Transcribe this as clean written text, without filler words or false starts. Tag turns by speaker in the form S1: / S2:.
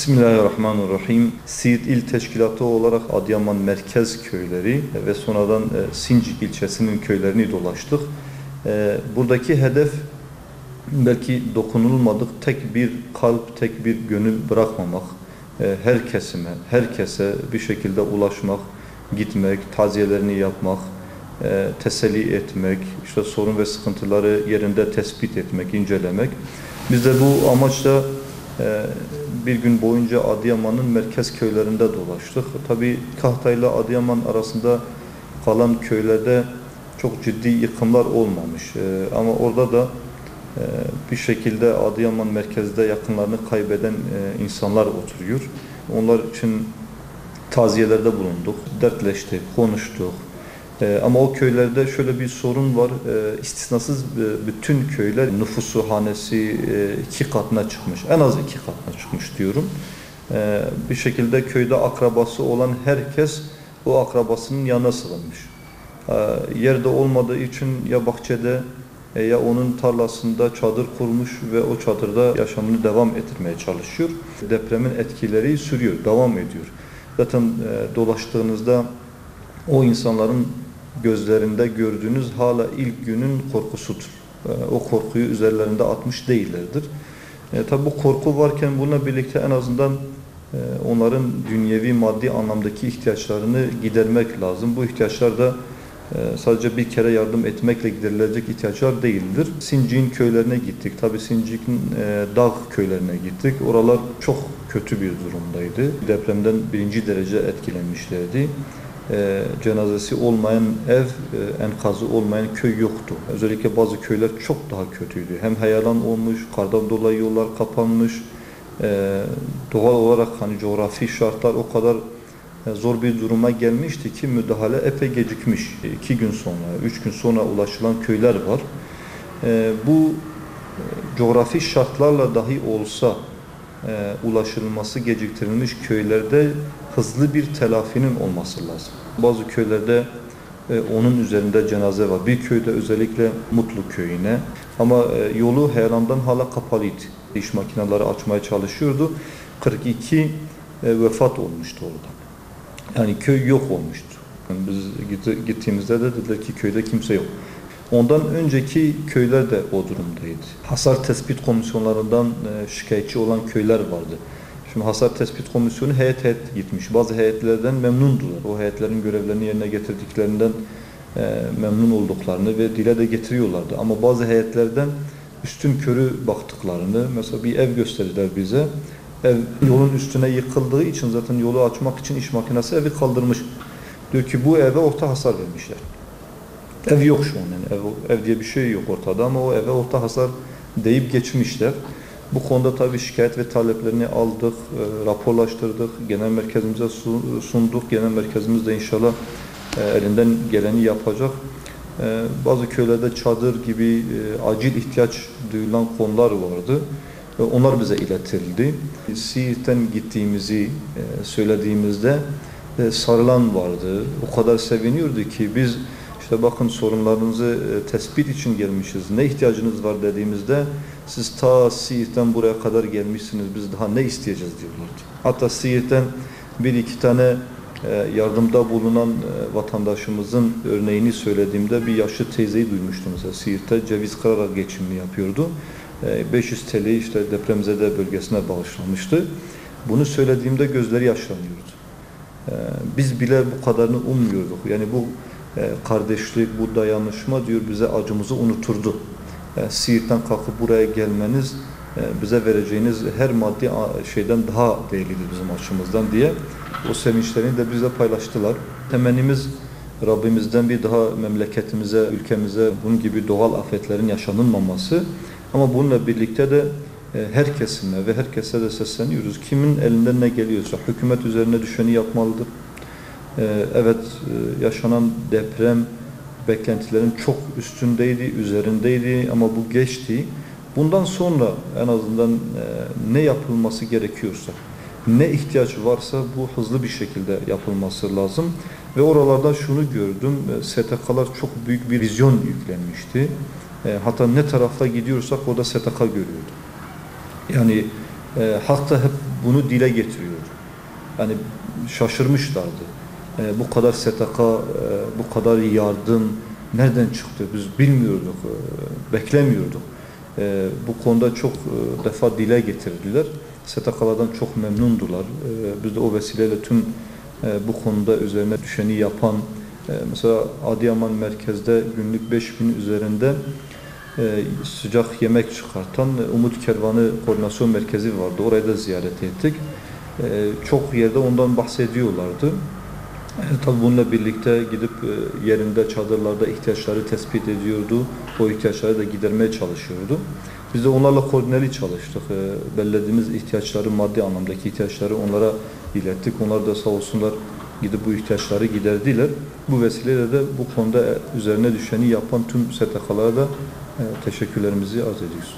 S1: Bismillahirrahmanirrahim. Siirt İl Teşkilatı olarak Adıyaman Merkez Köyleri ve sonradan Sincik ilçesinin köylerini dolaştık. Buradaki hedef belki dokunulmadık tek bir kalp, tek bir gönül bırakmamak. Her kesime, herkese bir şekilde ulaşmak, gitmek, taziyelerini yapmak, teselli etmek, işte sorun ve sıkıntıları yerinde tespit etmek, incelemek. Biz de bu amaçla bir gün boyunca Adıyaman'ın merkez köylerinde dolaştık. Tabii Kahtay ile Adıyaman arasında kalan köylerde çok ciddi yıkımlar olmamış. Ama orada da bir şekilde Adıyaman merkezde yakınlarını kaybeden insanlar oturuyor. Onlar için taziyelerde bulunduk, dertleştik, konuştuk. Ama o köylerde şöyle bir sorun var, istisnasız bütün köyler nüfusu, hanesi 2 katına çıkmış, en az 2 katına çıkmış diyorum. Bir şekilde köyde akrabası olan herkes o akrabasının yanına sığınmış. Yerde olmadığı için ya bahçede ya onun tarlasında çadır kurmuş ve o çadırda yaşamını devam ettirmeye çalışıyor. Depremin etkileri sürüyor, devam ediyor. Zaten dolaştığınızda o insanların gözlerinde gördüğünüz hala ilk günün korkusudur. O korkuyu üzerlerinde atmış değillerdir. Tabi bu korku varken bununla birlikte en azından onların dünyevi maddi anlamdaki ihtiyaçlarını gidermek lazım. Bu ihtiyaçlar da sadece bir kere yardım etmekle giderilecek ihtiyaçlar değildir. Sincik'in köylerine gittik. Tabi Sincik'in dağ köylerine gittik. Oralar çok kötü bir durumdaydı. Depremden 1. derece etkilenmişlerdi. Cenazesi olmayan ev, enkazı olmayan köy yoktu. Özellikle bazı köyler çok daha kötüydü. Hem heyelan olmuş, kardan dolayı yollar kapanmış. Doğal olarak hani coğrafi şartlar o kadar zor bir duruma gelmişti ki müdahale epey gecikmiş. 2 gün sonra, 3 gün sonra ulaşılan köyler var. Bu coğrafi şartlarla dahi olsa ulaşılması geciktirilmiş köylerde hızlı bir telafinin olması lazım. Bazı köylerde onun üzerinde cenaze var. Bir köyde özellikle Mutlu köyüne ama yolu heyelandan hala kapalıydı. İş makineleri açmaya çalışıyordu. 42 vefat olmuştu orada. Yani köy yok olmuştu. Yani biz gittiğimizde de dediler ki köyde kimse yok. Ondan önceki köyler de o durumdaydı. Hasar tespit komisyonlarından şikayetçi olan köyler vardı. Şimdi hasar tespit komisyonu heyet gitmiş. Bazı heyetlerden memnundular. O heyetlerin görevlerini yerine getirdiklerinden memnun olduklarını ve dile de getiriyorlardı. Ama bazı heyetlerden üstünkörü baktıklarını, mesela bir ev gösterdiler bize. Ev yolun üstüne yıkıldığı için zaten yolu açmak için iş makinesi evi kaldırmış. Diyor ki bu eve orta hasar vermişler. Ev yok şu an yani ev diye bir şey yok ortada ama o eve orta hasar deyip geçmişler. Bu konuda tabii şikayet ve taleplerini aldık, raporlaştırdık, genel merkezimize sunduk. Genel merkezimiz de inşallah elinden geleni yapacak. Bazı köylerde çadır gibi acil ihtiyaç duyulan konular vardı. Onlar bize iletildi. Siirt'ten gittiğimizi söylediğimizde sarılan vardı. O kadar seviniyordu ki biz işte bakın sorunlarınızı tespit için gelmişiz. Ne ihtiyacınız var dediğimizde siz ta Siirt'ten buraya kadar gelmişsiniz. Biz daha ne isteyeceğiz diyorlardı. Hatta Siirt'ten 1-2 tane yardımda bulunan vatandaşımızın örneğini söylediğimde bir yaşlı teyzeyi duymuştum. Mesela Siirt'te ceviz kırarak geçimini yapıyordu. 500 TL işte depremzede bölgesine bağışlamıştı. Bunu söylediğimde gözleri yaşlanıyordu. Biz bile bu kadarını ummuyorduk. Yani bu kardeşlik, bu dayanışma diyor bize acımızı unuturdu. Siirt'ten kalkıp buraya gelmeniz bize vereceğiniz her maddi şeyden daha değerlidir bizim açımızdan diye o sevinçlerini de bizle paylaştılar. Temennimiz Rabbimizden bir daha memleketimize, ülkemize bunun gibi doğal afetlerin yaşanılmaması. Ama bununla birlikte de her kesime ve herkese de sesleniyoruz. Kimin elinden ne geliyorsa hükümet üzerine düşeni yapmalıdır. Evet, yaşanan deprem beklentilerin çok üstündeydi, üzerindeydi ama bu geçti. Bundan sonra en azından ne yapılması gerekiyorsa, ne ihtiyaç varsa bu hızlı bir şekilde yapılması lazım. Ve oralarda şunu gördüm, STK'lar çok büyük bir vizyon yüklenmişti. Hatta ne tarafta gidiyorsak orada STK görüyordu. Yani Halk da hep bunu dile getiriyordu. Yani şaşırmışlardı. Bu kadar STK, bu kadar yardım nereden çıktı? Biz bilmiyorduk, beklemiyorduk. Bu konuda çok defa dile getirdiler. STK'lardan çok memnundular. Biz de o vesileyle tüm bu konuda üzerine düşeni yapan, mesela Adıyaman merkezde günlük 5.000 üzerinde sıcak yemek çıkartan Umut Kervanı Koordinasyon Merkezi vardı. Orayı da ziyaret ettik. Çok yerde ondan bahsediyorlardı. Tabii bununla birlikte gidip yerinde çadırlarda ihtiyaçları tespit ediyordu. O ihtiyaçları da gidermeye çalışıyordu. Biz de onlarla koordineli çalıştık. Belirlediğimiz ihtiyaçları, maddi anlamdaki ihtiyaçları onlara ilettik. Onlar da sağ olsunlar gidip bu ihtiyaçları giderdiler. Bu vesileyle de bu konuda üzerine düşeni yapan tüm STK'lara da teşekkürlerimizi arz ediyoruz.